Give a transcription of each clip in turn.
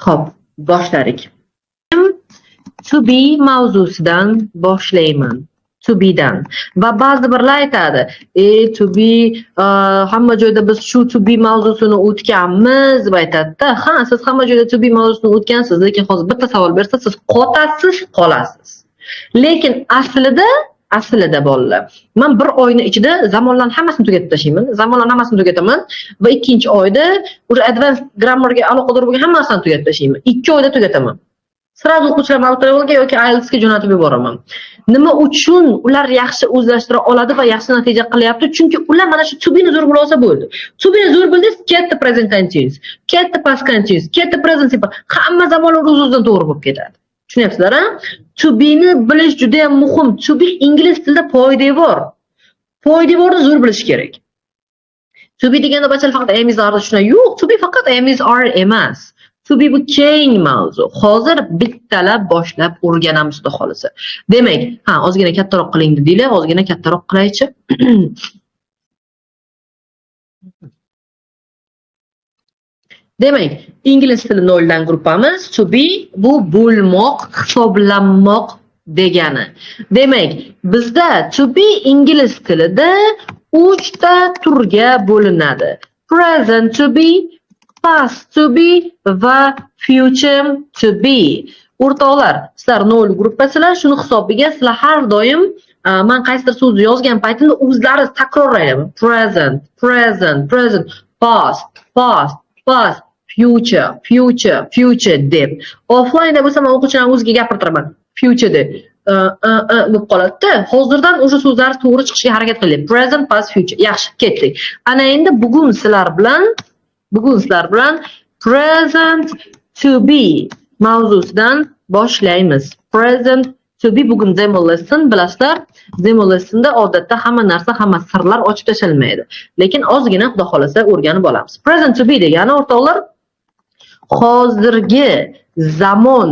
Xo'p, boshladik. To be mavzusidan boshlayman. To be'dan. Va ba'zi birlar aytadi, to be hamma joyda biz shu to be mavzusini o'tganmiz deb aytadi-da. Ha, siz hamma joyda to be mavzusini o'tgansiz, lekin hozir bitta savol bersa, siz qolasiz. Lekin aslida bolalar, men bir oyning ichida zamonlarning hammasini tugatib tashlayman. Zamonlarning hammasini tugataman va ikkinchi oyda o'sha advanced grammarga aloqador bo'lgan hammasini tugatib tashlayman. 2 oyda tugataman. Sразу o'quvchilarni avtoyo'lga yoki IELTSga jo'natib yuboraman. Nima uchun ular yaxshi o'zlashtira oladi va yaxshi natija qilyapti? Chunki ular mana shu to be ni zo'r bilib olsa bo'ldi. To be ni zo'r bildingiz, katta present continuous, katta past continuous, katta present simple, hamma zamonlar o'z-o'zidan to'g'ri bo'lib ketadi. Tushunyapsizlar, ha? To be ni bilish juda ham muhim. To be ingliz tilida poydevor. Poydevorni zo'r bilish kerak. To be deganda bachal faqat am is are tushunadi. Yo'q, to be faqat am is are emas. To be bu keng mavzu. Hozir bittalab boshlab o'rganamiz xudo xolisa. Demak, ozgina kattaroq qiling dedinglar, ozgina kattaroq qilaychi. Demak, ingliz tili 0 dan gruppamiz. To be bu bo'lmoq, hisoblanmoq degani. Demak, bizda to be ingliz tilida 3 ta turga bo'linadi. Present to be, past to be va future to be. O'rtoqlar, sizlar 0 gruppasilar, shuni hisobiga sizlar har doim men qaysidir so'zni yozgan paytimda o'zlaringiz takrorlayman. Present, past, future deb. Offline bo'lsa men o'quvchilarga o'ziga gapirtiraman. Future deb. Bo'lib qoladi-da. Hozirdan o'sha so'zlar to'g'ri chiqishiga harakat qiling. Present, past, future. Yaxshi, ketdik. Ana endi bugun sizlar bilan present to be mavzusidan boshlaymiz. Present to be bugun demo lesson, bilasizlar. Demo lessonda odatda hamma narsa, hamma sirlar ochib tashlanmaydi. Lekin ozgina xudo xolasa o'rganib olamiz. Present to be degani o'rtoqlar, hozirgi zamon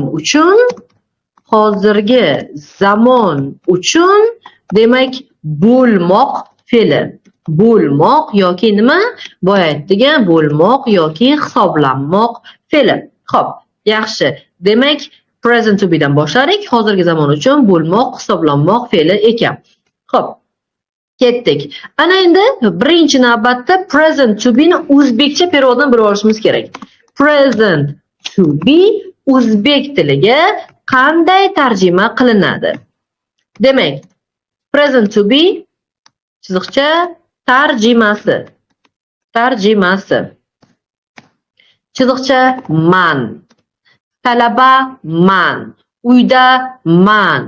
uchun demak bo'lmoq fe'li. Bo'lmoq yoki nima? Boya aytdigan bo'lmoq yoki hisoblanmoq fe'li. Xo'p, yaxshi. Demak, present to be dan boshladik. Hozirgi zamon uchun bo'lmoq, hisoblanmoq fe'li ekan. Xo'p, ketdik. Ana endi birinchi navbatda present to be ni o'zbekcha perioddan bilib olishimiz kerak. Present to be o'zbek tiliga qanday tarjima qilinadi? Demak, present to be chiziqcha tarjimasi. Chiziqcha man. Talaba man. Uyda man.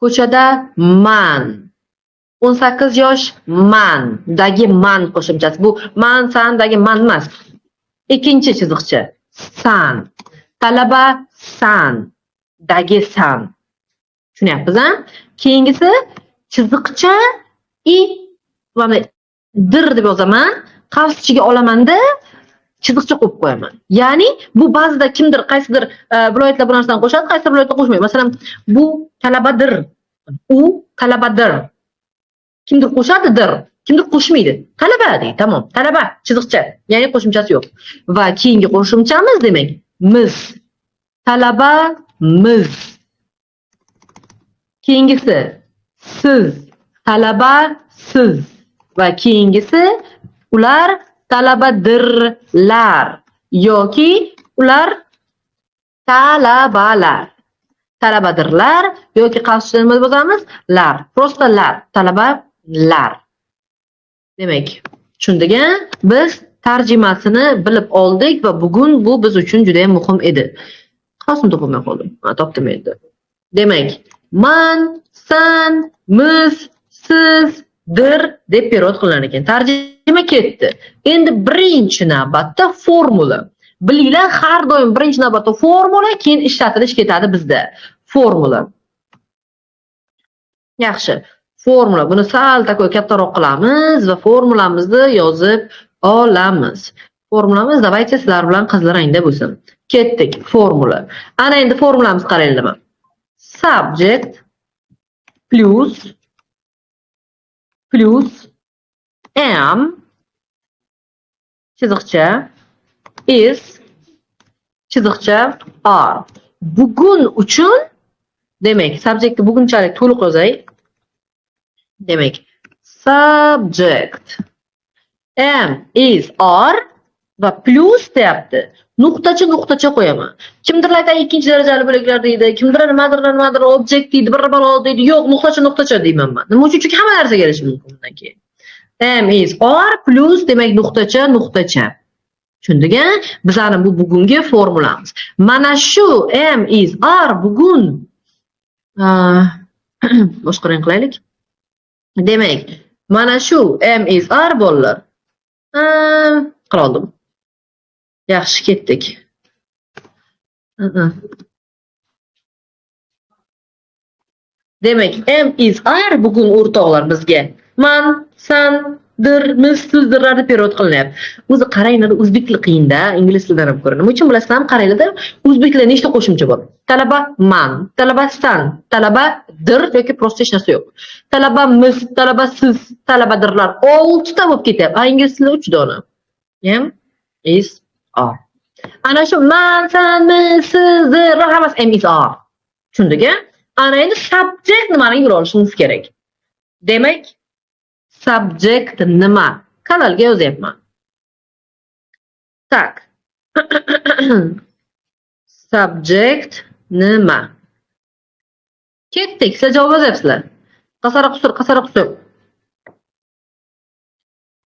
Ko'chada man. 18 yosh man. Dagi man qo'shimchasi. Bu man sandagi man emas. Ikkinchi chiziqcha san. Talaba san. Dagi san. Tushunyapsiz, ha? Keyingisi chiziqcha mana dir deb yozaman, qavs ichiga olamanda chiziqcha qo'yib qo'yaman. Ya'ni bu ba'zida kimdir qaysidir viloyatlar bu narsadan qo'shadi, qaysidir viloyatlar qo'shmaydi. Masalan, bu talabadir, u talabadir. Kimdir qo'shadidir, kimdir qo'shmaydi. Talaba deydi, tamom. Talaba chiziqcha, ya'ni qo'shimchasi yo'q. Va keyingi qo'shimchamiz demak miz. Talaba miz. Keyingisi siz. Talaba siz. Va keyingisi ular talabadirlar yoki ular talabalar. Talabadirlar yoki qavsdan nima deb yozamiz? Lar. Prosta lar. Talabalar. Demak, tushundik-a? Biz tarjimasini bilib oldik va bugun bu biz uchun juda ham muhim edi. Qavsni topolmay qoldim. Topdim endi. Demak, man, san, miz, siz, dir deb period qilingan ekan. Tarjima ketdi. Endi birinchi navbatda formula. Bilinglar, har doim birinchi navbatda formula, keyin ishlatilish ketadi bizda. Formula. Yaxshi. Formula. Buni sal takoy kattaroq qilamiz va formulamizni yozib olamiz. Formulamiz davaychi sizlar bilan qizil rangda bo'lsin. Ketdik. Formula. Ana endi formulamiz qaranglar. Subject plus am chiziqcha is chiziqcha are. Bugun uchun demak, subjektni bugunchalik to'liq yozay. Demak, subject am, is, are va plus deyapti. Nuqtacha qo'yaman. Kimdirlar aytadi ikkinchi darajali bo'laklar deydi, kimdirlar nimadir object deydi, bir balo deydi. Yo'q, nuqtacha deyman men. Nima uchun? Chunki hamma narsa kelishi mumkin bundan keyin. Am, is, are plus demak nuqtacha. Tushundingmi? Bizning bu bugungi formulamiz. Mana shu am, is, are bugun boshqa rang qilaylik. Demak, mana shu am, is, are bolalar. Qila oldim. Yaxshi ketdik. Demak, am, is, are bugun o'rtoqlar bizga man, san, dir, mis so'zlarni periyod qilinyapti. O'zi qaranglar, o'zbek tili qiyin-da, ingliz tilidan ham ko'ra. Nima uchun bilasizlarmi? Qaranglar, o'zbek tilida nechta qo'shimcha bor? Talaba man, talaba san, talaba dir yoki prosta hech narsa yo'q. Talaba mis, talaba siz, talabadirlar 6 ta bo'lib ketyapti. Ingliz tilida 3 dona. Am, is, are. Ana shu man, san, mis, siz, dir hammasi am, is, are. Tushundingmi? Ana endi subject nimani yura olishimiz kerak. Demak, subject nima? Kanalga yozyapman. Tak. Subject nima? Ketdik. Sizlar javob yozyapsizlar. Qasara qusur.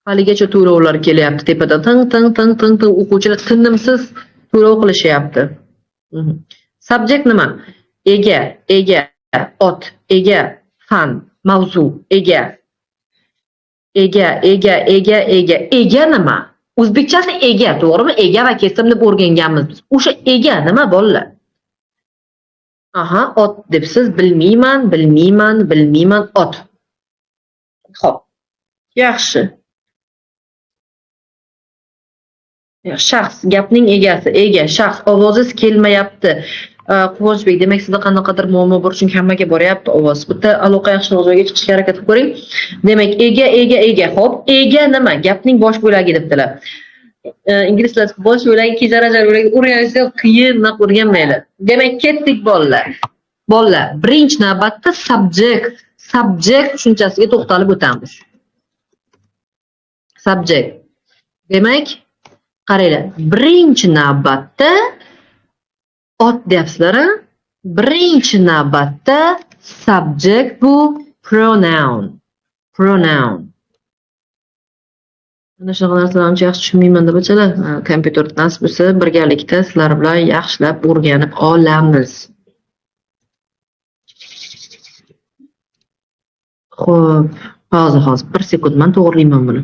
Haligacha to'lovlar kelyapti tepadan. Ting o'quvchilar tinimsiz to'lov qilishyapti. Subject nima? Ega, ot, ega, fan, mavzu, ega. Ega nima? O'zbekchasi ega, to'g'rimi? Ega va kestim deb o'rganganmiz biz. O'sha ega nima bolalar? Aha, ot debsiz, bilmayman, ot. Xo'p. Yaxshi. Shaxs, gapning egasi, ega, shaxs, ovozingiz kelmayapti. Quvonchbek, demak sizda qanaqadir muammo bor, chunki hammaga boryapti ovoz. Bitta aloqa yaxshiroq joyga chiqishga harakat qilib ko'ring. Demak, ega. Xo'p, ega nima? Gapning bosh bo'lagi debdilar. Ingliz tilida bosh bo'lagi, ikki darajali bo'lagi o'rganishga qiyin, o'rganmaydi. Demak, ketdik bolalar. Bolalar, birinchi navbatda subject tushunchasiga to'xtalib o'tamiz. Subject. Demak, qaranglar, birinchi navbatda ot deyapsizlar. Birinchi navbatda subject bu pronoun. Mana shunaqa narsalarni yaxshi tushunmayman deb aytsalar, kompyuter nasib bo'lsa birgalikda sizlar bilan yaxshilab o'rganib olamiz. Xo'p, hozir 1 sekundman to'g'rilayman buni.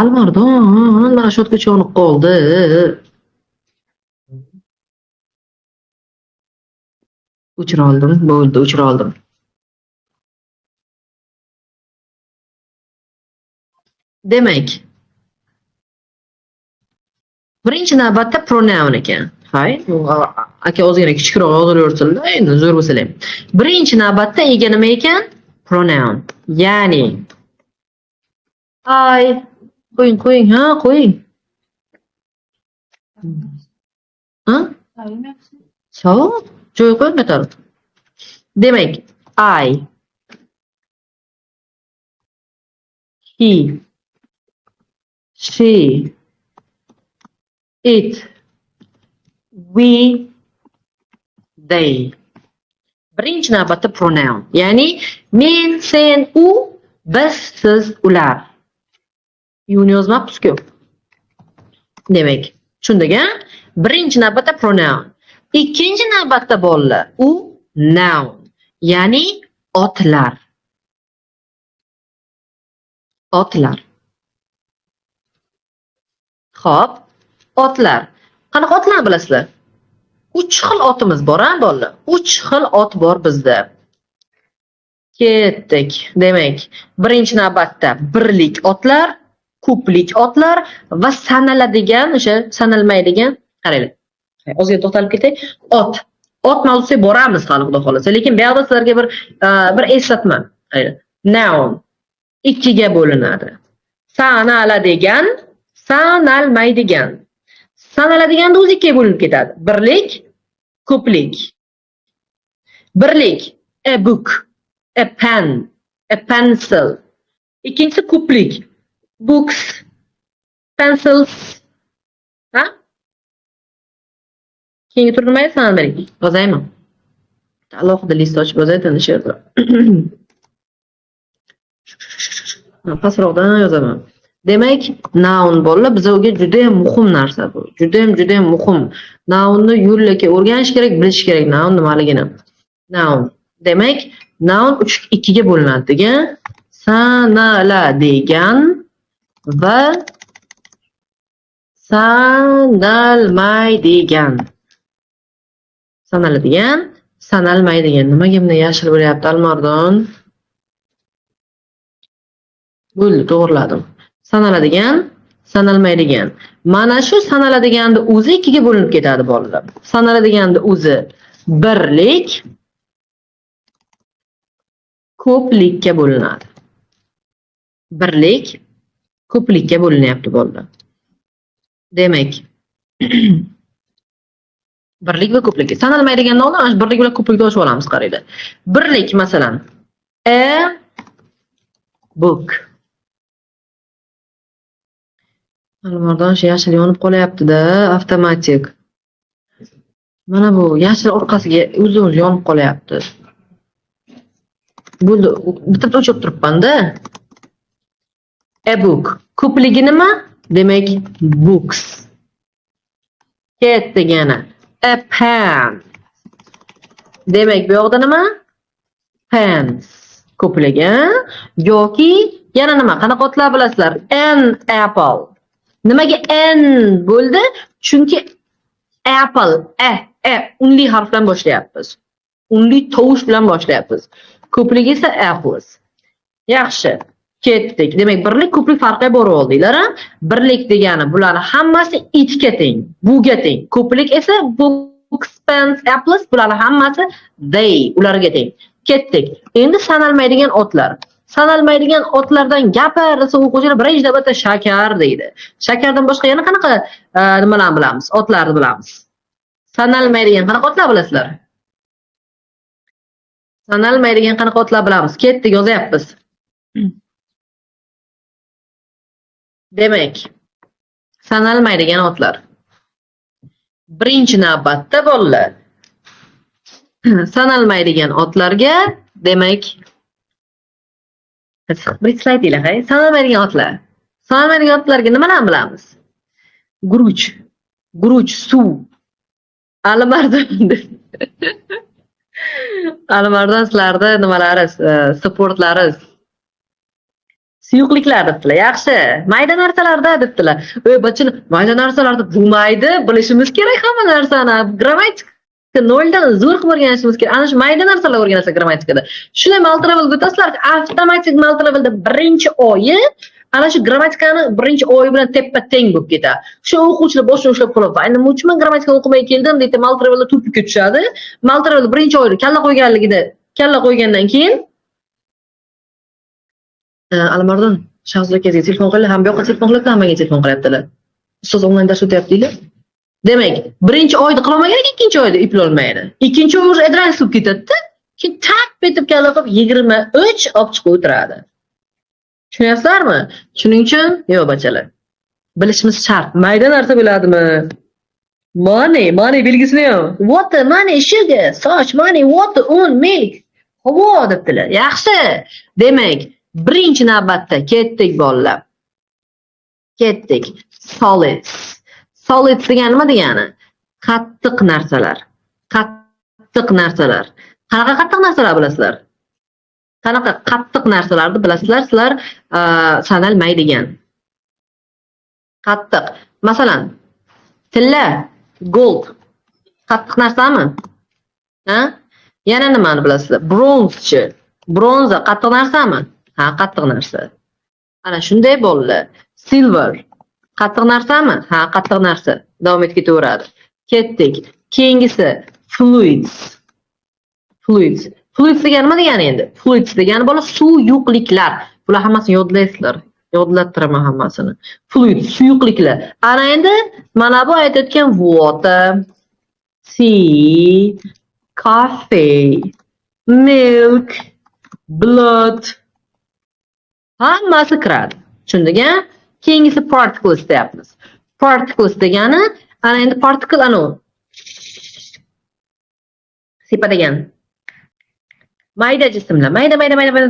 Almardon, Rashodga cho'nib qoldi. O'chira oldim, bo'ldi, o'chira oldim. Demak, birinchi navbatda pronoun ekan. Hay, aka ozgina kichikroq yozilaversinlar, endi zo'r bo'lsa ham. Birinchi navbatda ega nima ekan? Pronoun. Ya'ni qo'ying, qo'ying. Ha? Savob, joy qo'ying taraf. Demak, I, he, she, it, we, they. Birinchi navbatda pronoun. Ya'ni men, sen, u, biz, siz, ular. Yuni yozmabmiz-ku. Demak, tushundingmi? Birinchi navbatda pronoun. Ikkinchi navbatda bolalar, u noun. Ya'ni otlar. Xo'p, otlar. Qanaqa otlar bilasizlar? 3 xil otimiz bor, bolalar. 3 xil ot bor bizda. Ketdik. Demak, birinchi navbatda birlik otlar, ko'plik otlar va sanaladigan, o'sha sanalmaydigan, qaranglar. Ozgina to'xtalib ketay. Ot mavzusiga boramiz hali xudo xolasa, lekin bu yerda sizlarga bir eslatma. Noun 2 ga bo'linadi. Sanaladigan, sanalmaydigan. Sanaladiganda o'zi ikkiga bo'linib ketadi. Birlik, ko'plik. Birlik, a book, a pen, a pencil. Ikkinchisi ko'plik, books, pencils. Ha? Keyingi tur nima sanalmaydi? Yozaymi? Alohida list ochib yozayotgan she'rda. Pastroqdan yozaman. Demak, noun bolalar bizga juda ham muhim narsa bu. Juda ham muhim. Nounni yo'llaka o'rganish kerak, bilish kerak noun nimaligini. Noun. Demak, noun 2 ga bo'linadi degan. Sanaladigan va sanalmaydigan. Sanaladigan, sanalmaydigan. Nimaga bunday yashil bo'lyapti Almardon? Bo'ldi, to'g'riladim. Sanaladigan, sanalmaydigan. Mana shu sanaladiganni o'zi 2 ga bo'linib ketadi bolalar. Sanaladiganni o'zi birlik, ko'plikka bo'linadi. Birlik, ko'plikka bo'linyapti bolalar. Demak, birlik va ko'plik. Sanalmaydiganni oldin birlik bilan ko'plikni ochib olamiz, qaranglar. Birlik masalan a book. Alimardon yashil yonib qolyapti-da, avtomatik. Mana bu yashil orqasiga o'zi yonib qolyapti. Bo'ldi, bitta o'chib turibman-da. A book. Ko'pligi nima? Demak, books. Ket degani a pen. Demak, bu yoqda nima? Pens. Ko'pligi yoki yana nima? Qanaqa otlar bilasizlar? An apple. Nimaga n bo'ldi? Chunki apple, unli harf bilan boshlayapmiz. Unli tovush bilan boshlayapmiz. Ko'pligi esa apples. Yaxshi. Ketdik. Demak, birlik ko'plik farqiga borib oldinglar. Birlik degani bular hammasi itga teng, buga teng. Ko'plik esa books, pens, apples bular hammasi they, ularga teng. Ketdik. Endi sanalmaydigan otlar. Sanalmaydigan otlardan gapirsa o'quvchilar birinchi navbatda shakar deydi. Shakardan boshqa yana qanaqa nimalarni bilamiz? Otlarni bilamiz. Sanalmaydigan qanaqa otlar bilasizlar? Sanalmaydigan qanaqa otlar bilamiz? Ketdik, yozyapmiz. Demak, sanalmaydigan otlar. Birinchi navbatda bolalar sanalmaydigan otlarga, demak, bir slayd ilaqay. Sanalmaydigan otlar. Sanalmaydigan otlarga nimalarni bilamiz? Guruch, suv. Alimardon sizlarda nimalari, sportlari, suyuqliklar debdilar. Yaxshi. Mayda narsalarda debdilar. Bachini mayda narsalarda bo'lmaydi, bilishimiz kerak hamma narsani. Grammatika noldan zo'r qilib o'rganishimiz kerak. Ana shu mayda narsalar o'rganasiz grammatikada. Shunday multilevel o'tasizlar, avtomatik multilevelda birinchi oyi ana shu grammatikani birinchi oyi bilan teppa-teng bo'lib ketadi. Shu o'quvchilar boshini ushlab qolib, "Endi nima uchun men grammatika o'qimay keldim?" deydi, multilevelda tupikka tushadi. Multilevel birinchi oyda kalla qo'ygandan keyin Alimardon, Shahzoda akaga telefon qilib, ham bu yoqqa telefon qilib, hammaga telefon qilyaptilar. Ustoz onlayn dars o'tyapti-lar. Demak, birinchi oyda qila olmagan, ikkinchi oyda eplolmaydi. Ikkinchi oy adress bo'lib ketadi-da. Keyin tap etib kalla qilib 23 olib chiqib o'tiradi. Tushunyapsizlarmi? Shuning uchun, yo'q bachalar. Bilishimiz shart. Mayda narsa biladimi? Money belgisini ham. Water, money, sugar, soch, money, water, un, milk. Havo debdilar. Yaxshi. Demak, birinchi navbatda ketdik bolalar. Ketdik. Solids. Solids degani nima degani? Qattiq narsalar. Qattiq narsalar. Qanaqa qattiq narsalar bilasizlar? Qanaqa qattiq narsalarni bilasizlar sizlar sanalmaydigan. Qattiq. Masalan, tilla, gold. Qattiq narsami? Ha? Yana nimani bilasizlar? Bronze. Bronza qattiq narsami? Ha, qattiq narsa. Ana shunday bolalar. Silver qattiq narsami? Ha, qattiq narsa. Davom etib ketaveradi. Ketdik. Keyingisi fluids. Fluids degani nima degani endi? Fluids degani bola suv yo'qliklar. Bular hammasini yodlaysizlar. Yodlattiraman hammasini. Fluid, suyuqliklar. Ana endi mana bu aytayotgan water, tea, coffee, milk, blood hammasi kiradi. Tushundingmi? Keyingisi particles deyapmiz. Particles degani ana endi particle anu sepadigan mayda jismlar, mayda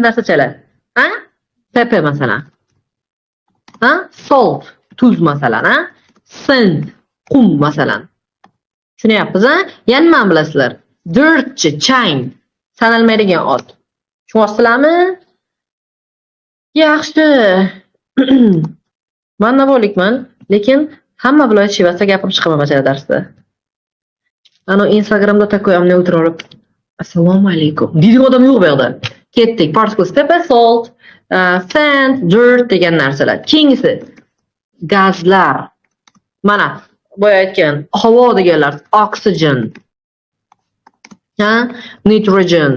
narsachalar. Ha? Pepper masalan. Ha? Salt, tuz masalan, ha? Sand, qum masalan. Tushunyapsiz, ha? Yana nima bilasizlar? Dirt, chang, sanalmaydigan ot. Tushunyapsizlarmi? Yaxshi. Men navolikman, lekin hamma viloyat shivasida gapirib chiqaman bachara darsda. Ana Instagramda takoyamni o'tirib, assalomu alaykum. Deydigan odam yo'q bu yerda. Ketdik. Particles, pepper, salt, sand, dirt degan narsalar. Keyingisi gazlar. Mana boya aytgan havo deganlar, oksigen, ha, nitrogen.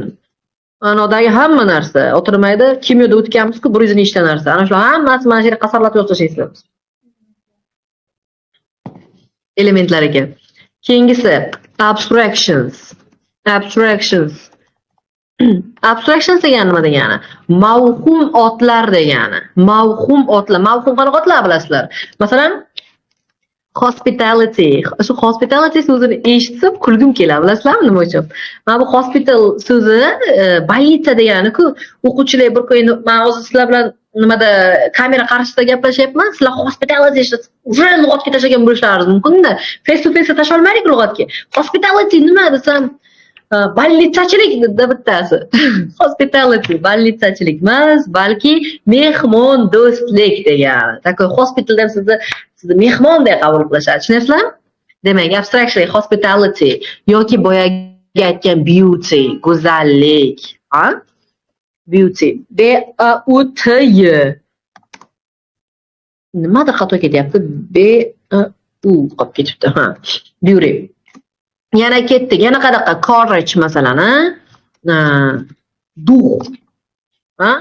Anodagi hamma narsa o'tirmaydi. Kimyoda o'tganmiz-ku 100 nechta narsa. Ana shular hammasi mana shu yerga qasorlatib yozashingiz. Elementlar ekan. Keyingisi abstractions. Abstractions degani nima degani? Mavhum otlar degani. Mavhum otlar. Mavhum qanaqa otlar bilasizlar? Masalan, hospitality. Shu hospitality so'zini eshitsam kulgim keladi. Bilasizlarmi nima uchun? Mana bu hospital so'zi больница degani-ku. O'quvchilar bir kun men hozir sizlar bilan nimada kamera qarshisida gaplashyapman. Sizlar hospitality уже lug'atga tashlagan bo'lishlaringiz mumkin-da. Face to face tashlay olmaylik lug'atga. Hospitality nima desam, больницаchilik deb bittasi. Hospitality больницаchilik emas, balki mehmon do'stlik degani. Takoy hospitaldan sizni mehmondek qabul qilishadi. Tushunyapsizlarmi? Demak, abstraction, hospitality yoki boyaga aytgan beauty, go'zallik, ha? Beauty. B-A-U-T-Y. Nimadir xato ketyapti? B-A-U qolib ketibdi, ha. Beauty. Yana ketdik. Yana qanaqa? Courage masalan, ha? Duh. Ha?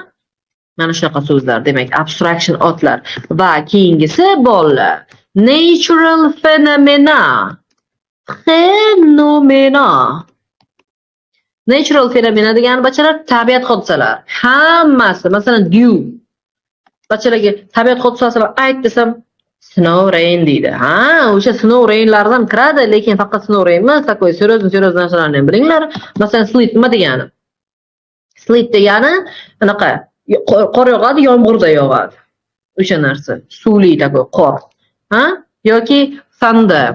Mana shunaqa so'zlar. Demak, abstraction otlar. Va keyingisi bolalar. Natural phenomena. Natural phenomena degani bachalar tabiat hodisalar. Hammasi, masalan, dew. Bachalarga tabiat hodisasi ayt desam, snow rain deydi. Ha, o'sha snow rainlardan kiradi, lekin faqat snow rain emas, takoy seriyoz narsalarni ham bilinglar. Masalan, sleet nima degani? Sleet degani anaqa qor yog'adi, yomg'irda yog'adi. O'sha narsa, suvli takoy qor. Ha? Yoki thunder,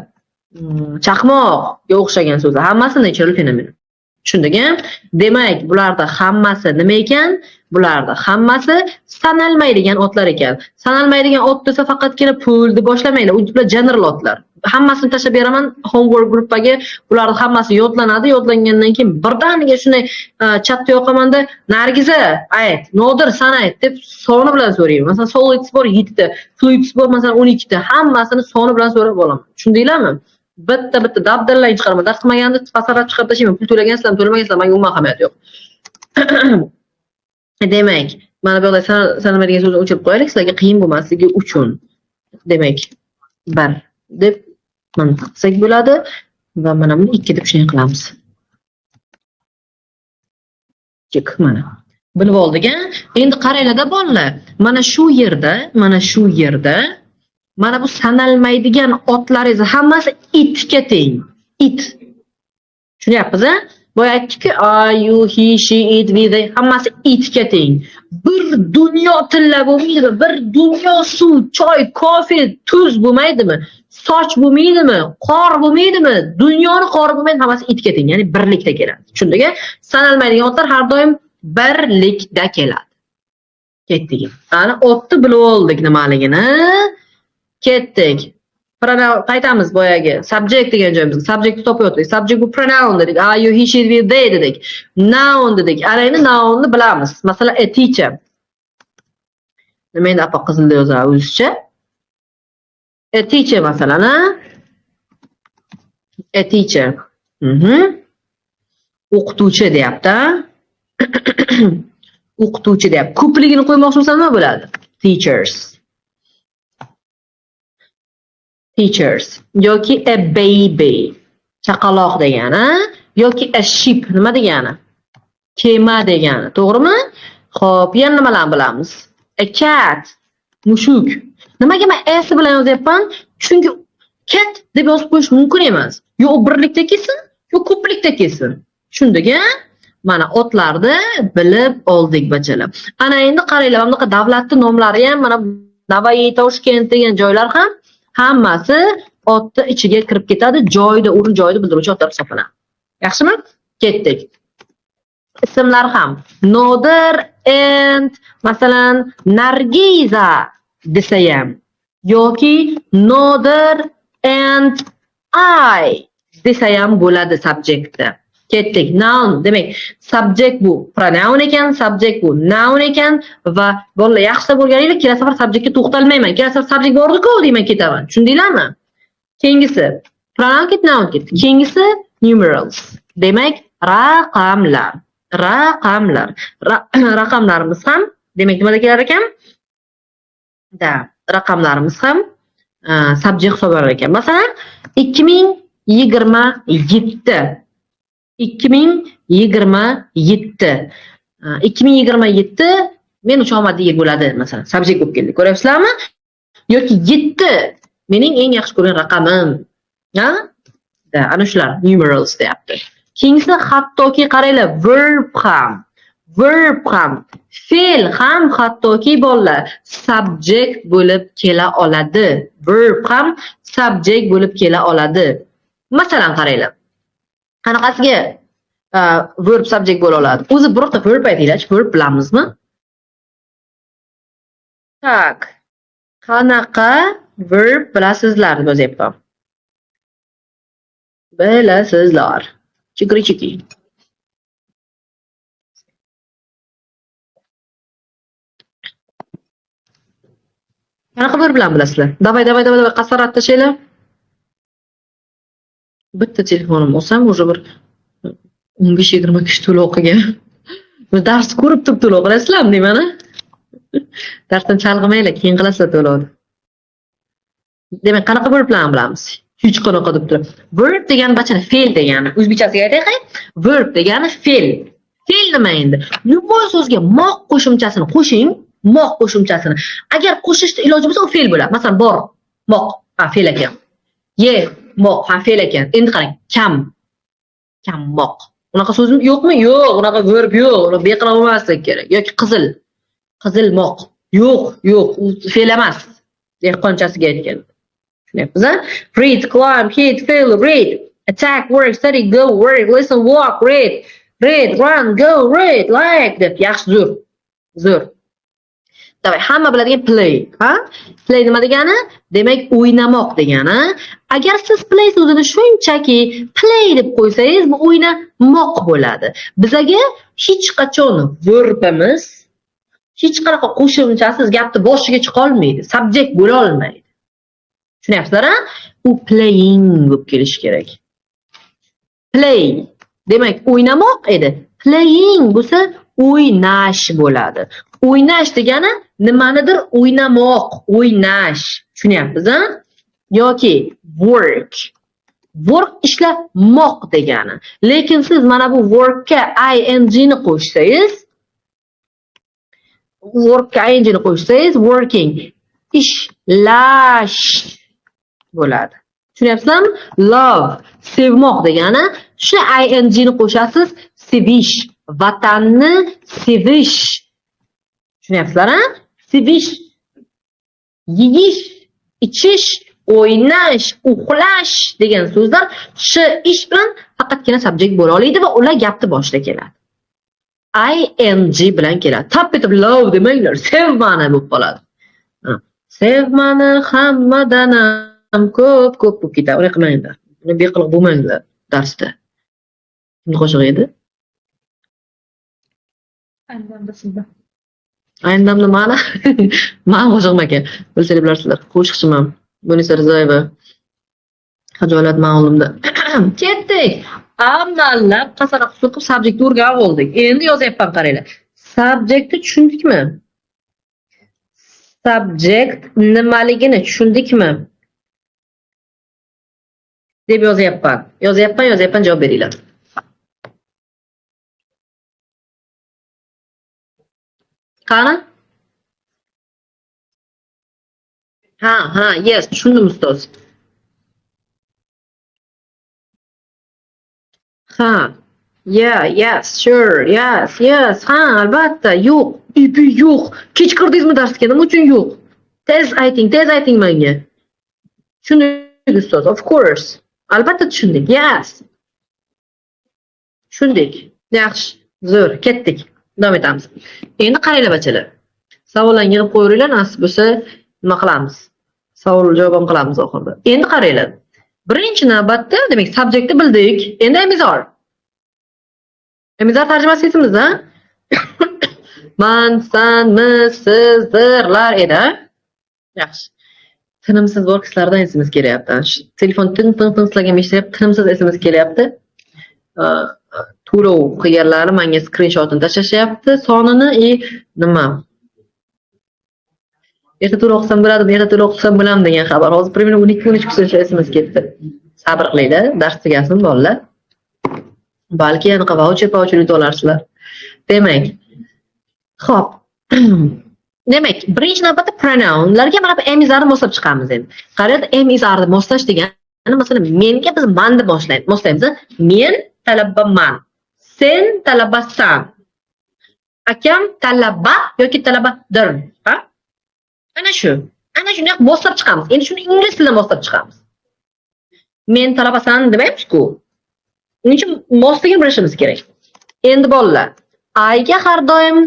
chaqmoqga o'xshagan so'zlar. Hammasi natural phenomena. Tushundingmi? Demak, bularda hammasi nima ekan? Bularda hammasi sanalmaydigan otlar ekan. Sanalmaydigan ot desa faqatgina pool deb boshlamanglar. Ular general otlar. Hammasini tashlab beraman homework gruppaga. Ularning hammasi yodlanadi. Yodlangandan keyin birdaniga shunday chatda yoqamanda Nargiza ayt, Nodir san ayt deb soni bilan so'rayman. Masalan, solids bor 7 ta, fluids bor masalan 12 ta. Hammasini soni bilan so'rab olaman. Tushundinglarmi? Bitta dabdallarni chiqaraman. Dars qilmaganda pasarab chiqarib tashlayman. Pul to'lagansizlarmi, to'lamagansizlarmi, menga umuman ahamiyat yo'q. Demak, mana bu yerda sanalmaydigan so'zni o'chirib qo'yaylik, sizlarga qiyin bo'lmasligi uchun. Demak, 1 deb mana qilsak bo'ladi va mana buni 2 deb shunday qilamiz. Chek mana. Bilib oldik-a? Endi qaranglar-da bolalar. Mana shu yerda mana bu sanalmaydigan otlaringiz hammasi itga teng. It. Tushunyapsiz-a? Boya aytdik-ku, you, he, she, it, we, they hammasi itga teng. Bir dunyo tilla bo'lmaydimi? Bir dunyo suv, choy, kofe, tuz bo'lmaydimi? Soch bo'lmaydimi? Qor bo'lmaydimi? Dunyoni qori bo'lmaydi, hammasi itga teng, ya'ni birlikda keladi. Tushundingmi? Sanalmaydigan otlar har doim birlikda keladi. Ketdik. Ana otni bilib oldik nimaligini. Ketdik. Qaytamiz boyagi. Subject degan joyimizga. Subjectni topyaptik. Subject bu pronoun dedik. Are you, he, she, we, they dedik. Noun dedik. Ana endi nounni bilamiz. Masalan, a teacher. Nima endi apa qizilda yozadi o'zicha? A teacher masalan, ha? A teacher. O'qituvchi deyapti. O'qituvchi deyapti. Ko'pligini qo'ymoqchimisan nima bo'ladi? teachers. Teachers yoki a baby chaqaloq degani yoki a ship nima degani? Kema degani, to'g'rimi? Xo'p, yana nimalarni bilamiz? A cat mushuk. Nimaga men s bilan yozyapman? Chunki cat deb yozib qo'yish mumkin emas. Yo birlikda kelsin, yo ko'plikda kelsin. Tushundik-a? Mana otlarni bilib oldik bachalar. Ana endi qaranglar, bunaqa davlatning nomlari ham mana Navoiy, Toshkent degan joylar ham hammasi otni ichiga kirib ketadi. Joyda, o'rin joyida bildiruvchi otlar hisoblanadi. Yaxshimi? Ketdik. Ismlar ham Nodir and masalan Nargiza desa ham yoki Nodir and I desa ham bo'ladi subjektda. Ketdik. Noun demak subject bu pronoun ekan, subject bu noun ekan va bolalar yaxshilab o'rganinglar, kelasi safar subjektga to'xtalmayman. Kelasi safar subject bordi-ku deyman ketaman. Tushundinglarmi? Keyingisi pronoun ket, noun ket. Keyingisi numerals. Demak raqamlar. Raqamlar. Raqamlarimiz ham demak nimada kelar ekan? Raqamlarimiz ham subject hisoblanar ekan. Masalan 2027 men uchun omadli yil bo'ladi, masalan, subject bo'lib keldi. Ko'ryapsizlarmi? Yoki 7 mening eng yaxshi ko'rgan raqamim. Ha? Ana shular numerals deyapti. Keyingisi hattoki qaranglar, verb ham, fe'l ham hattoki bolalar subject bo'lib kela oladi. Verb ham subject bo'lib kela oladi. Masalan qaranglar. Qanaqasiga verb subject bo'la oladi? O'zi birorta verb aytinglar-chi, verb bilamizmi? Tak. Qanaqa verb bilasizlar deb yozyapman. Bilasizlar. Chikri-chiki. Qanaqa verb bilan bilasizlar? Davay, qasarat tashlaylar. Bitta telefonim olsam, o'sha bir 15-20 kishi to'lov qilgan. Dars ko'rib turib to'lov qilasizlarmi deyman-a? Darsdan chalg'imanglar, keyin qilasizlar to'lovni. Demak, qanaqa verb bilan bilamiz? Hech qanaqa deb turib. Verb degani bachana fe'l degani. O'zbekchasiga aytaylik. Verb degani fe'l. Fe'l nima endi? Любой so'zga moq qo'shimchasini qo'shing, moq qo'shimchasini. Agar qo'shishda iloji bo'lsa, u fe'l bo'ladi. Masalan, bor, moq, ha fe'l ekan. Ye, moq, ha fe'l ekan. Endi qarang, kam moq. Unaqa so'zim yo'qmi? Yo'q, unaqa verb yo'q. Uni beqilib olmaslik kerak. Yoki qizil moq. Yo'q, u fe'l emas. Dehqonchasiga aytgan. Tushunayapsiz-a? Read, climb, hit, fail, read. Attack, work, study, go, work, listen, walk, read, run, go, read, like deb. Yaxshi, zo'r. Davay, hamma biladigan play, ha? Play nima degani? Demak, o'ynamoq degani. Agar siz play so'zini shunchaki play deb qo'ysangiz, bu o'ynamoq bo'ladi. Bizaga hech qachon verbimiz hech qanaqa qo'shimchasiz gapni boshiga chiqa olmaydi, subject bo'la olmaydi. Tushunyapsizlar-a? U playing bo'lib kelishi kerak. Play demak o'ynamoq edi. Playing bo'lsa o'ynash bo'ladi. O'ynash degani nimanidir o'ynamoq, o'ynash. Tushunyapsiz-a? Yoki work. Work ishlamoq degani. Lekin siz mana bu workka ing ni qo'shsangiz, working ishlash bo'ladi. Tushunyapsizlarmi? Love, sevmoq degani, shu ing ni qo'shasiz, sevish, vatanni sevish. Tushunyapsizlar-a? Sevish, yeyish, ichish, o'ynash, uxlash degan so'zlar shu ish bilan faqatgina subject bo'la oladi va ular gapni boshida keladi. ing bilan keladi. Tap etib love demanglar, sevmani bo'lib qoladi. Sevmani hammadan ham ko'p bo'lib ketadi. Uni qilmanglar. Uni beqilib bo'lmanglar darsda. Kimni qo'shig'i edi? Ayndamda sizda. Ayndamda mana. Men qo'shig'im ekan. Bilsanglar bilasizlar. Qo'shiqchiman. Munisa Rizoyeva. Hajolat ma'lumda. Ketdik. Amallab qasara qusul qilib subjektni o'rganib oldik. Endi yozyapman qaranglar. Subjektni tushundikmi? Subject nimaligini tushundikmi? deb yozyapman. Javob beringlar. Qani? Ha, yes, tushundim ustoz. Ha. Yeah, yes, sure, yes. Ha, albatta, yo'q. Ipi yo'q. Kechqirdingizmi darsga? Nima uchun yo'q? Tez ayting menga. Tushundik ustoz, of course. Albatta tushundik. Yes. Tushundik. Yaxshi. Zo'r, ketdik. Davom etamiz. Endi qaranglar bachalar. Savollarni yig'ib qo'yinglar, nasib bo'lsa nima qilamiz? Savol-javob ham qilamiz oxirida. Endi qaranglar. Birinchi navbatda, demak, subjektni bildik. Endi emizor. Emizor tarjimasi esimizda. Man, san, biz, sizlar edi. Yaxshi. Tinimsiz workslardan esimiz kelyapti. Telefon ting sizlarga eshityapti, tinimsiz esimiz kelyapti. To'lov qilganlari menga skrinshotini tashlashyapti. Sonini nima? Erta to'lov qilsam bo'ladim degan xabar. Hozir примерно 12-13 kun esimiz ketdi. Sabr qilinglar, dars tugasin bolalar. Balki anaqa voucher yutib olarsizlar. Demak, xo'p. Demak, birinchi navbatda pronounlarga mana bu am is'arni moslab chiqamiz endi. Qaranglar, am is'arni moslash degani, masalan, menga biz man deb moslaymiz. Men talabaman. Sen talabasan. Akam talaba yoki talabadir. Ha? Ana shunday moslab chiqamiz. Endi shuni ingliz tilida moslab chiqamiz. Men talabasan demaymiz-ku. Uning uchun mosligini bilishimiz kerak. Endi bolalar, I'ga har doim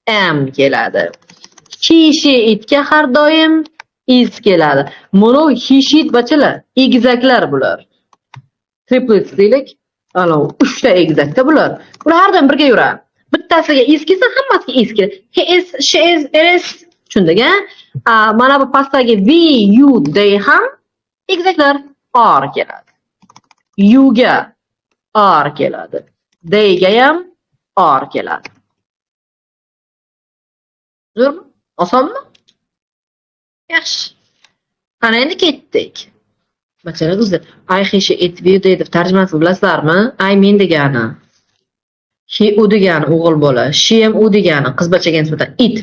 am keladi. He, she, itga har doim is keladi. Mana he, she bachalar, egizaklar bular. Triplets deylik. Ana 3 ta egizakda bular. Bular har doim birga yuradi. Bittasiga is kelsa, hammasiga is keladi. He is, she is, it is. Tushundik, mana bu pastdagi we, you, they ham egizaklar are keladi. You ga are keladi. They ga ham are keladi. Zo'rmi? Osonmi? Yaxshi. Qani endi ketdik. Bachalar o'zi I, he, she, it, we deydi. Tarjimasini bilasizlarmi? I men degani. He u degani o'g'il bola. She ham u degani qiz bachaga nisbatan. It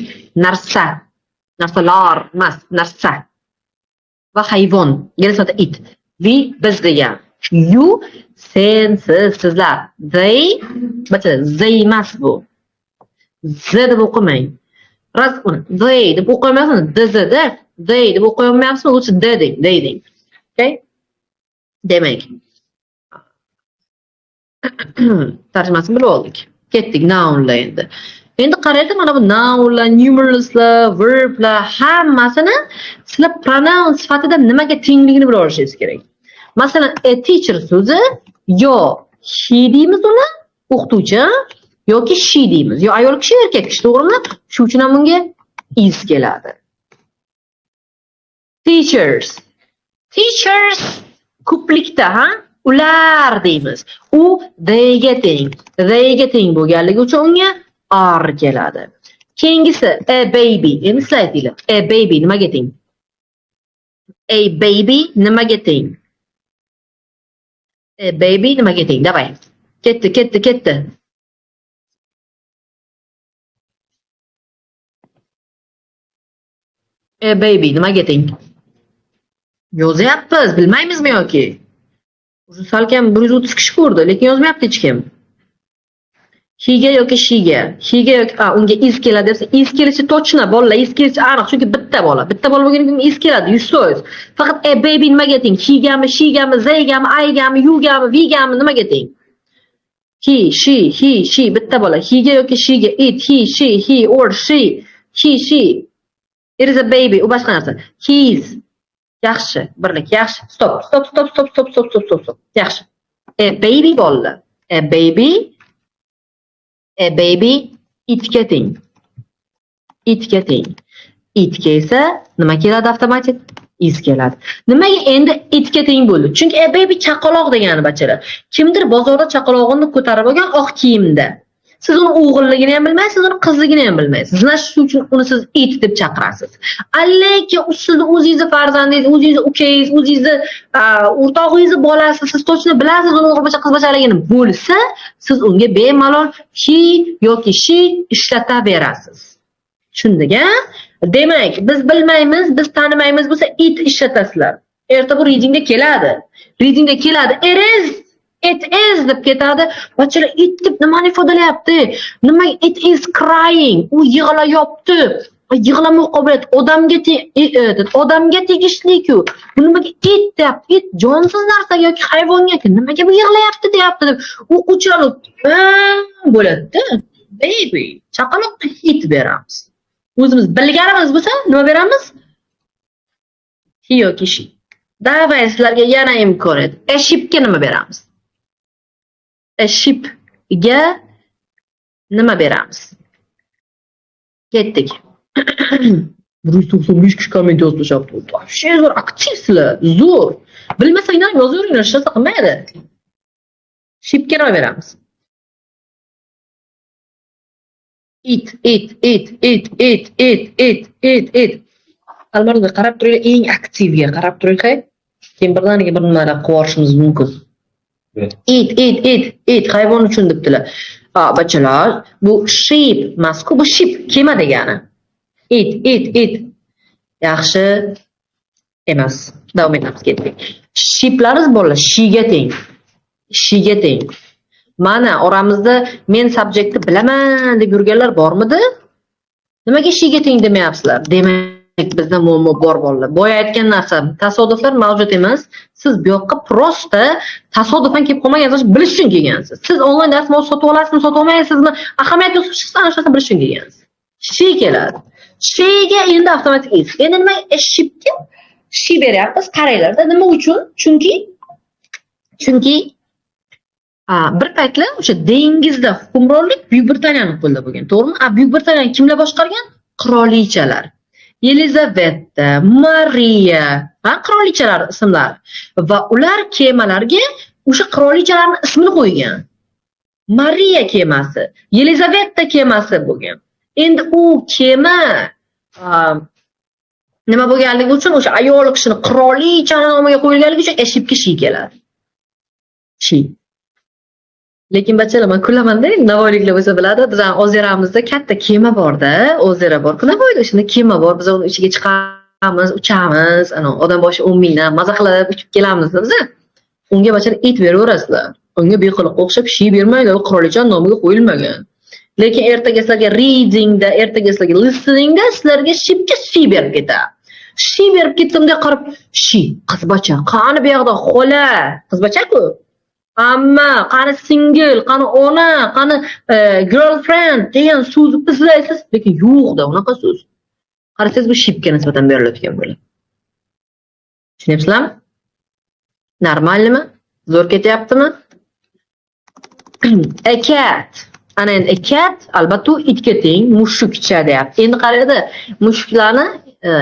narsa. Narsalar emas, narsa. Va hayvon. Nisbatan it. We biz degan. You sen, siz, sizlar. They bachalar they emas bu. Z deb o'qimang. They deb o'qimayapsizmi? Dizida. They deb o'qimayapsizmi? O'zi ding. Okay? Demak. Tarjimasini bilib oldik. Ketdik nounlar endi. Endi qaraylik, mana bu nounlar, numeralslar, verblar hammasini sizlar pronoun sifatida nimaga tengligini bilib olishingiz kerak. Masalan, a teacher so'zi yo he deymiz uni, o'qituvchi, yoki she deymiz. Yo ayol kishi, erkak kishi, to'g'rimi? Shuning uchun ham unga is keladi. Teachers ko'plikda, ular deymiz. U theyga teng bo'lganligi uchun unga are keladi. Keyingisi a baby. Endi sizlar aytinglar. A baby nimaga teng? A baby nimaga teng? A baby nimaga teng? Davay. Ketdi. A baby nimaga teng? Yozyapmiz, bilmaymizmi yoki? O'zi salkam 130 kishi ko'rdi, lekin yozmayapti hech kim. He ga yoki she ga. He ga yoki unga is keladi desa, is kelishi точно bolalar, is kelishi aniq, chunki bitta bola bo'lganida is keladi 100%. Faqat a baby nimaga teng? He gami, she gami, they gami, I gami, you gami, we gami nimaga teng? He, she bitta bola. He ga yoki she ga, it, he or she, she. It is a baby. U boshqa narsa. His. Yaxshi, birlik, yaxshi. Stop. Yaxshi. A baby bolalar. A baby itga teng. Itga esa nima keladi avtomatik? Is keladi. Nimaga endi itga teng bo'ldi? Chunki a baby chaqaloq degani bachalar. Kimdir bozorda chaqalog'ini ko'tarib olgan oq kiyimda. Siz uni o'g'illigini ham bilmaysiz, uni qizligini ham bilmaysiz. Shuning uchun uni siz it deb chaqirasiz. Lekin sizni o'zingizni farzandingiz, o'zingizni ukangiz, o'zingizni o'rtog'ingizni bolasi, siz to'g'ri bilasiz uni o'g'ilbocha qizbochaligini bo'lsa, siz unga bemalol he yoki she ishlataverasiz. Tushundingmi? Demak, biz bilmaymiz, biz tanimaymiz bo'lsa it ishlatasizlar. Erta bu readingda keladi. Readingda keladi. It is deb ketadi. Bachchalar it deb nimani ifodalayapti? Nima it is crying? U yig'layapti. Yig'lama qobiliyat odamga tegishli-ku. Bu nimaga it deyapti? It jonsiz narsa yoki hayvonga nimaga bu yig'layapti deyapti deb o'quvchilar bo'ladi-da. Baby, chaqaloqqa it beramiz. O'zimiz bilganimiz bo'lsa nima beramiz? He yoki she. Davay sizlarga yana imkoniyat. A sheepga nima beramiz? A sheepga nima beramiz? Ketdik. 195 kishi komment yozishyapti. Вообще zo'r aktivsizlar, zo'r. Bilmasanglar yozaveringlar, hech narsa qilmaydi. Sheepga nima beramiz? It. Albatta qarab turinglar, eng aktivga qarab turinglar. Keyin birdaniga bir nimalar qilishimiz mumkin. It hayvon uchun debdilar. Bachchalar, bu sheep emas-ku, bu sheep kema degani. It. Yaxshi emas. Davom etamiz ketdik. Sheeplarimiz bolalar she-ga teng. Mana oramizda men subjectni bilaman deb yurganlar bormidi? Nimaga she-ga teng demayapsizlar? Demak, bizda muammo bor bolalar. Boya aytgan narsa, tasodiflar mavjud emas. Siz bu yoqqa prosta tasodifan kelib qolmagansiz, bilish uchun kelgansiz. Siz onlayn dars sotib olasizmi, sotib olmaysizmi? Ahamiyat yo'q, siz ana shuni bilish uchun kelgansiz. She keladi. She-ga endi avtomatik is. Endi nima sheepga she beryapmiz? Qaranglar-da, nima uchun? Chunki bir paytlar o'sha dengizda hukmronlik Buyuk Britaniyaning qo'lida bo'lgan, to'g'rimi? Buyuk Britaniyani kimlar boshqargan? Qirolichalar. Yelizaveta, Mariya, qirolichalar ismlari. Va ular kemalarga o'sha qirolichalarning ismini qo'ygan. Mariya kemasi, Yelizaveta kemasi bo'lgan. Endi u kema nima bo'lganligi uchun o'sha ayol kishini qirolichani nomiga qo'yilganligi uchun eshibga she keladi. She. Lekin bachchalar, men kulamanda, navoiyliklar bo'lsa biladi, bizning ozeramizda katta kema bor-da, ozera bor. Navoiyda shunday kema bor, biz uni ichiga chiqamiz, uchamiz, odam boshi 10 mingdan maza qilib uchib kelamiz biz. Unga bachchalar it beraverasizlar. Unga beqiliq o'xshab she bermaydi, u qirolicha nomiga qo'yilmagan. Lekin ertaga sizlarga readingda, ertaga sizlarga listeningda sizlarga sheepga she berib ketadi. She berib ketdimda qarab, she qizbacha, qani bu yoqda xola, qizbacha-ku. Amma qani single, qani ona, qani girlfriend degan so'zni izlaysiz, lekin yo'qda unaqa so'z. Qarasangiz bu sheepga nisbatan berilayotgan bo'ladi. Tushunyapsizlarmi? Normalmi? Zo'r ketyaptimi? A cat. Ana endi a cat albatta itga teng, mushukcha deyapti. Endi qaraydi, mushuklarni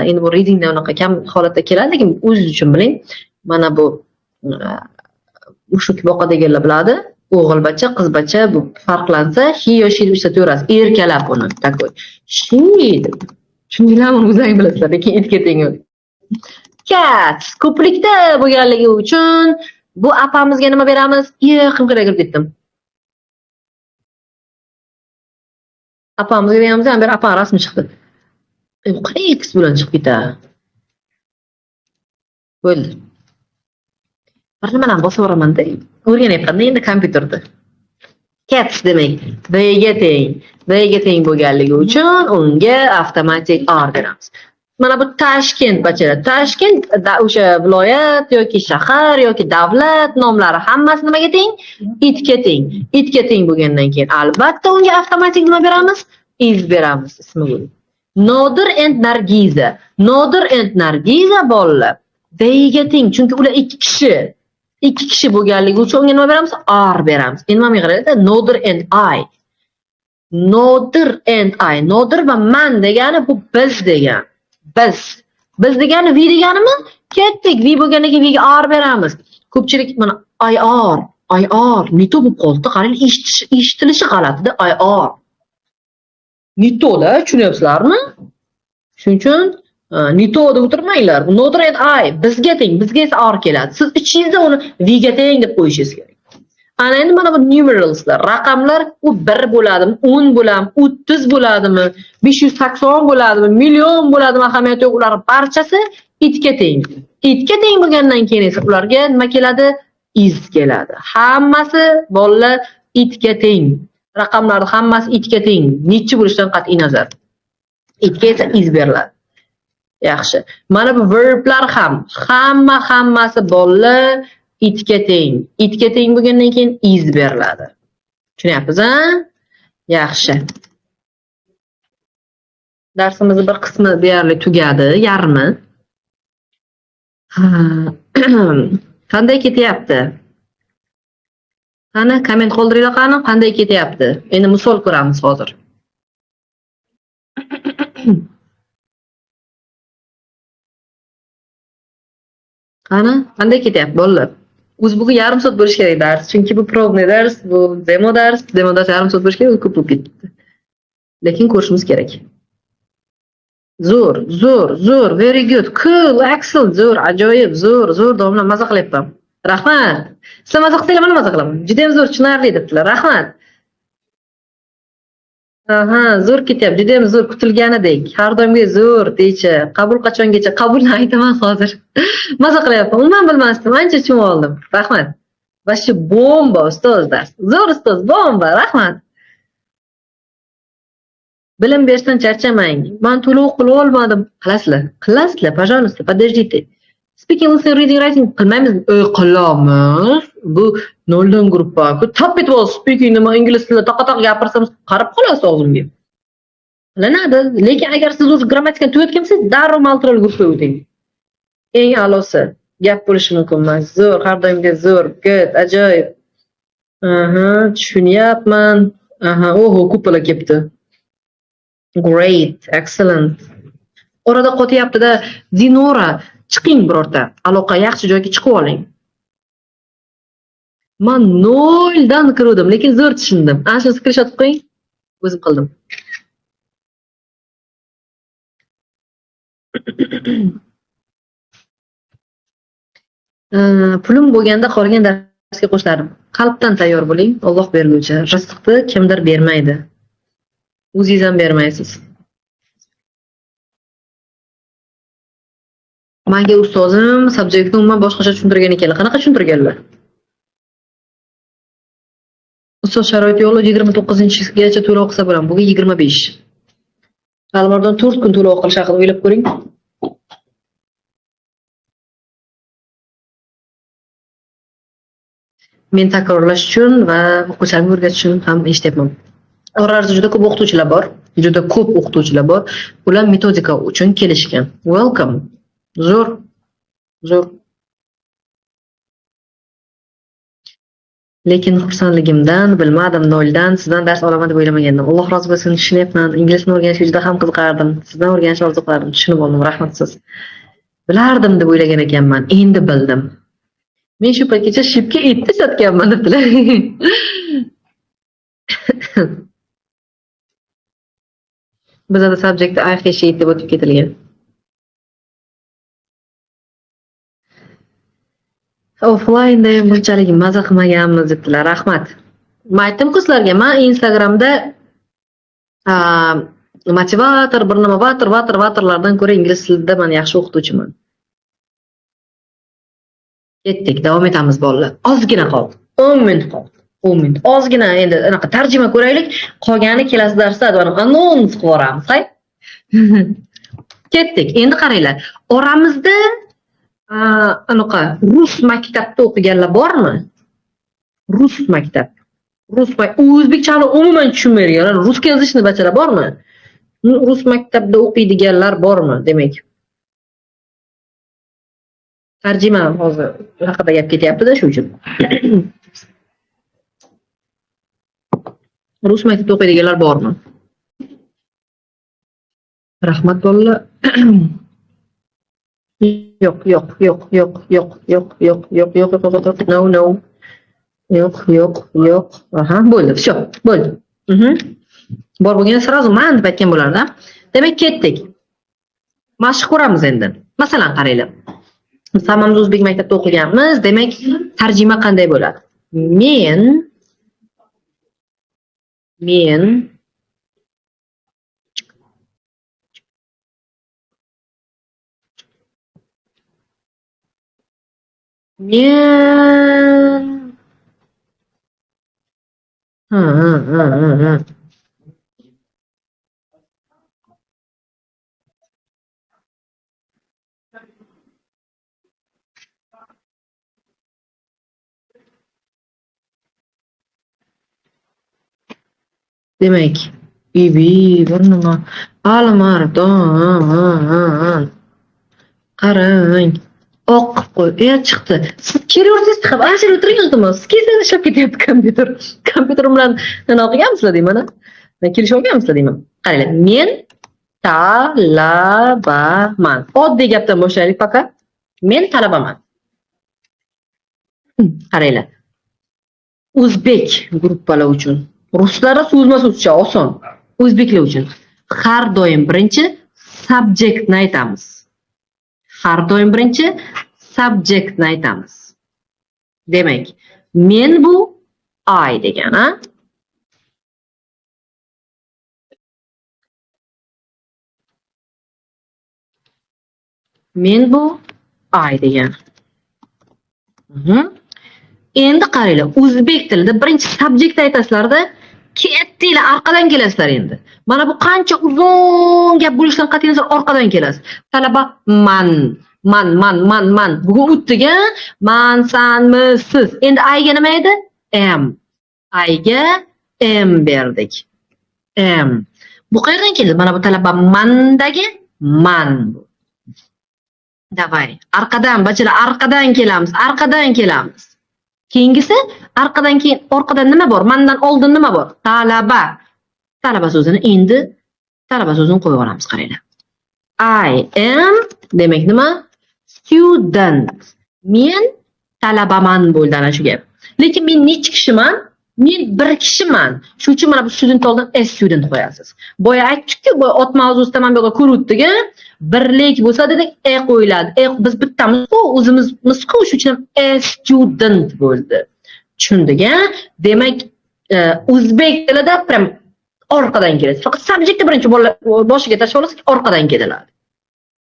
endi bu readingda unaqa kam holatda keladi, lekin o'zingiz uchun biling. Mana bu mushuk boqadiganlar biladi. O'g'ilbacha, qizbacha bu farqlansa, he yo she deb ishlataverasiz. Erkalab uni takoy. She deb. Tushundinglarmi? O'zingiz bilasizlar, lekin itga teng. Cat ko'plikda bo'lganligi uchun bu apamizga nima beramiz? Qimqiraga kirib ketdim. Apamizga beramiz, ham bir apa rasmi chiqdi. Qanday x bilan chiqib ketadi? Bo'ldi. Bir nimadan bosib o'raman-da. O'rganyapman endi kompyuterda. Cats demak, B-ga teng bo'lganligi uchun unga avtomatik R beramiz. Mana bu Toshkent bachchalar. Toshkent o'sha viloyat yoki shahar yoki davlat nomlari hammasi nimaga teng? Itga teng. Itga teng bo'lgandan keyin albatta unga avtomatik nima beramiz? Is beramiz ismi bo'lib. Nodir and Nargiza. Nodir and Nargiza bolalar. B'ga teng, chunki ular ikki kishi bo'lganligi uchun unga nima beramiz? R beramiz. Endi mana qaranglar, Nodir and I. Nodir and I. Nodir va man degani bu biz degan. Biz degani we deganimi? Ketdik. We bo'lganiga we'ga R beramiz. Ko'pchilik mana IR, IR. Nito bo'lib qoldi. Qarang, eshitilishi g'alatida IR. Nitoda, tushunyapsizlarmi? Shuning uchun Nito deb o'tirmanglar. Nodred I bizga teng, bizga esa R keladi. Siz ichingizda uni V ga teng deb qo'yishingiz kerak. Ana endi mana bu numeralslar, raqamlar u 1 bo'ladimi, 10 bo'ladimi, 30 bo'ladimi, 580 bo'ladimi, million bo'ladimi, ahamiyati yo'q. Ular barchasi itga teng. Itga teng bo'lgandan keyin esa ularga nima keladi? Is keladi. Hammasi bolalar itga teng. Raqamlar hammasi itga teng. Nechi bo'lishidan qat'iy nazar. Itga esa is beriladi. Yaxshi. Mana bu verblar ham hammasi bolalar itga teng. Itga teng bo'lgandan keyin is beriladi. Tushunyapsiz-a? Yaxshi. Darsimizning bir qismi deyarli tugadi, yarmi. Qanday ketyapti? Qani komment qoldiringlar qani, qanday ketyapti? Endi misol ko'ramiz hozir. Qani, qanday ketyapti bolalar? O'zi bugun yarim soat bo'lish kerak dars, chunki bu probniy dars, bu demo dars yarim soat bo'lish kerak, ko'p bo'lib ketdi. Lekin ko'rishimiz kerak. Zo'r, very good, cool, excellent, zo'r, ajoyib, zo'r, domla maza qilyapman. Rahmat. Sizlar maza qilsanglar, men maza qilaman. Juda ham zo'r, tushunarli debdilar. Rahmat. Aha, zo'r ketyapti, juda ham zo'r, kutilganidek. Har doimgi zo'r deychi. Qabul qachongacha? Qabulni aytaman hozir. Maza qilyapman. Umuman bilmasdim, ancha tushunib oldim. Rahmat. Va shu bomba ustoz dars. Zo'r ustoz, bomba, rahmat. Bilim berishdan charchamang. Men to'lov qilib olmadim. Qilasizlar, пожалуйста, подождите. Speaking, listening, reading, writing qilmaymiz. Qilamiz. Bu 0 dan gruppa. Tap etib ol, speaking nima ingliz tilida taqataq gapirsam, qarab qolasiz og'zimga. Qilinadi. Lekin agar siz o'z grammatikani tugatgansiz, darrov multiple gruppaga o'ting. Eng a'losi gap bo'lishi mumkin emas. Zo'r, har doimgi zo'r, good, ajoyib. Aha, tushunyapman. Aha, oho, ko'plar kelibdi. Great, excellent. Orada qotyapti-da, Dinora, chiqing birorta. Aloqa yaxshi joyga chiqib oling. Men 0 dan kirdim, lekin zo'r tushundim. Ana shuni screenshot qo'ying. O'zim qildim. Pulim bo'lganda qolgan darsga qo'shlarim. Qalbdan tayyor bo'ling. Alloh berguvchi. Rizqni kimdir bermaydi. O'zingiz ham bermaysiz. Menga ustozim subjektni umuman boshqacha tushuntirgan ekanlar. Qanaqa tushuntirganlar? Ustoz sharoit yo'li 29-gacha to'lov qilsa bo'laman. Bugun 25. Alimardon 4 kun to'lov qilish haqida o'ylab ko'ring. Men takrorlash uchun va o'quvchilarga o'rgatish uchun ham eshityapman. Orada juda ko'p o'qituvchilar bor. Ular metodika uchun kelishgan. Welcome. Zo'r. Lekin xursandligimdan, bilmadim, 0 dan sizdan dars olaman deb o'ylamagandim. Alloh rozi bo'lsin, tushunyapman. Ingliz tilini o'rganishga juda ham qiziqardim. Sizdan o'rganishni orzu qilardim. Tushunib oldim, rahmat siz. Bilardim deb o'ylagan ekanman, endi bildim. Men shu paytgacha shipga etni sotganman debdilar. Bizda subject I sheet deb o'tib ketilgan. Offline da bunchalik maza qilmaganmiz debdilar. Rahmat. Men aytdim-ku sizlarga, men Instagramda motivator, bir nima vatorlardan ko'ra ingliz tilida men yaxshi o'qituvchiman. Ketdik, davom etamiz bolalar. Ozgina qoldi. 10 minut qoldi. 10 minut. Ozgina endi anaqa tarjima ko'raylik. Qolgani kelasi darsda anons qilib yuboramiz, hay? Ketdik. Endi qaranglar. Oramizda anaqa rus maktabda o'qiganlar bormi? Rus maktab. O'zbekchani umuman tushunmaydiganlar, ruscha yozishni bachalar bormi? Rus maktabda o'qiydiganlar bormi, demak. Tarjima hozir haqida gap ketyapti-da, shu uchun. Rus maktabda o'qiydiganlar bormi? Rahmat bolalar. Yo'q. No. Yo'q. Aha, bo'ldi. Всё, bo'ldi. Bor bo'lganda сразу man deb aytgan bo'lardi. Demak, ketdik. Mashq ko'ramiz endi. Masalan, qaranglar. Biz hammamiz o'zbek maktabida o'qiganmiz. Demak, tarjima qanday bo'ladi? Men men Ha. Demak, bir nima alimardon qarang. Oq qo'y. Chiqdi. Siz kelaversangiz chiqib, ashir o'tiringizdimi? Siz kelsangiz ishlab ketyapti kompyuter. Kompyuter bilan nima qilganmisizlar deyman, mana. Kelishib olganmisizlar deyman. Qaranglar, men talabaman. Oddiy gapdan boshlaylik faqat. Men talabaman. Qaranglar. O'zbek gruppalar uchun. Ruslarda so'zma-so'zcha oson. O'zbeklar uchun har doim birinchi subjektni aytamiz. Har doim birinchi subjektni aytamiz. Demak, men bu I degani. Men bu I degani. Endi qaranglar, o'zbek tilida birinchi subjekt aytasizlarda, kettinglar orqadan kelasizlar endi. Mana bu qancha uzun gap bo'lishidan qat'iy nazar orqadan kelasiz. Talaba man. Bugun o'tdiga man, san, siz. Endi ayga nima edi? Am. Ayga am berdik. Am. Bu qayerdan keldi? Mana bu talaba mandagi man. Davay. Arqadan, bachalar, arqadan kelamiz. Keyingisi orqadan nima bor? Mandan oldin nima bor? Talaba. Talaba so'zini endi talaba so'zini qo'yib olamiz, qaranglar. I am demak nima? Student. Men talabaman bo'ldi ana shu gap. Lekin men necha kishiman? Men bir kishiman. Shuning uchun mana bu student oldin a student qo'yasiz. Boya aytdik-ku, boya ot mavzusida mana bu yerga ko'ruvdik-ku. Birlik bo'lsa dedik a qo'yiladi. Biz bittamiz-ku, o'zimizmiz-ku, shuning uchun a student bo'ldi. Tushundik-a? Demak, o'zbek tilida prям orqadan keladi. Faqat subjektni birinchi boshiga tashlab olsak, orqadan keladi.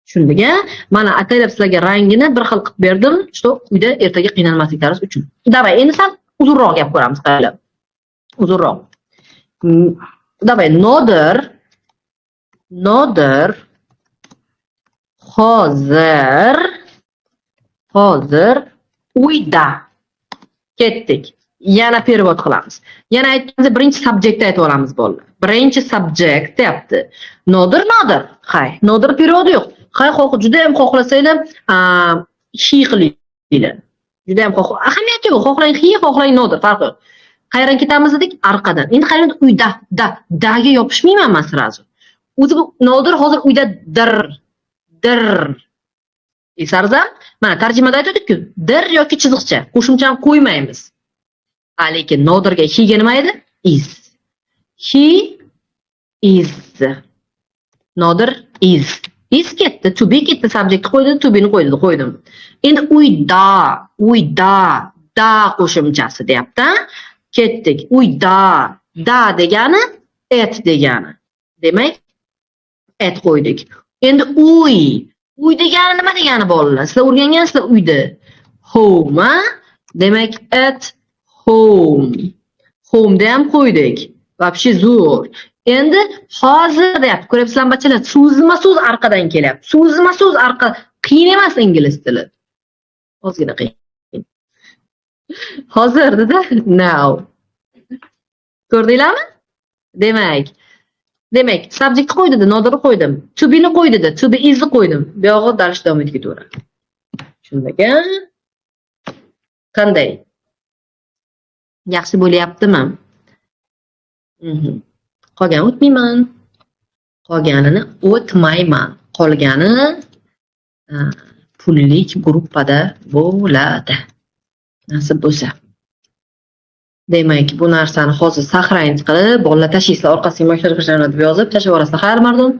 Tushundik-a? Mana ataylab sizlarga rangini bir xil qilib berdim, что uyda ertaga qiynalmasliklaringiz uchun. Davay, endi sal uzunroq gap ko'ramiz, qaranglar. Uzunroq. Davay, nodir hozir uyda. Ketdik. Yana perevod qilamiz. Yana aytganimiz birinchi subjektni aytib olamiz bolalar. Birinchi subjekt deyapti. Nodir. Hay, nodir perevodi yo'q. Hay, juda ham xohlasanglar, he qilinglar. Juda ham ahamiyati yo'q. Xohlang he, xohlang nodir, farqi yo'q. Qayerdan ketamiz dedik? Orqadan. Endi qarang, uyda, daga yopishmayman men sirazu. O'zi bu nodir hozir uydadir. Esarzam, mana tarjimada aytdik-ku, dir yoki chiziqcha, qo'shimchani qo'ymaymiz. Lekin nodirga he ga nima edi? Is. He is. Nodir is. Is ketdi, to be ketdi, subject qo'ydi, to be ni qo'ydim. Endi uyda, da qo'shimchasi deyapti. Ketdik. Uyda, da degani et degani. Demak, et qo'ydik. Endi uy degani nima degani bolalar? Sizlar o'rgangansizlar uyda. Home, demak at home. Home'da ham qo'ydik. Вообще zo'r. Endi hozir deyapti. Ko'ryapsizlarmi bachalar? So'zma-so'z orqadan kelyapti. So'zma-so'z qiyin emas ingliz tili. Ozgina qiyin. Hozir dedi, now. Ko'rdinglarmi? Demak, subject qo'ydi, nodir qo'ydim. To be ni qo'ydi, to be is ni qo'ydim. Bu yog'i dars davom etib ketaveradi. Tushunmagan? Qanday? Yaxshi bo'lyaptimi? Qolgan o'tmayman. Qolganini o'tmayman. Qolgani pullik gruppada bo'ladi. Nasib bo'lsa. Demak, bu narsani hozir sahrangiz qilib, bolalar tashlaysizlar, orqasiga mashina kirishlarni deb yozib tashlab yuborasizlar. Xayr, mardon.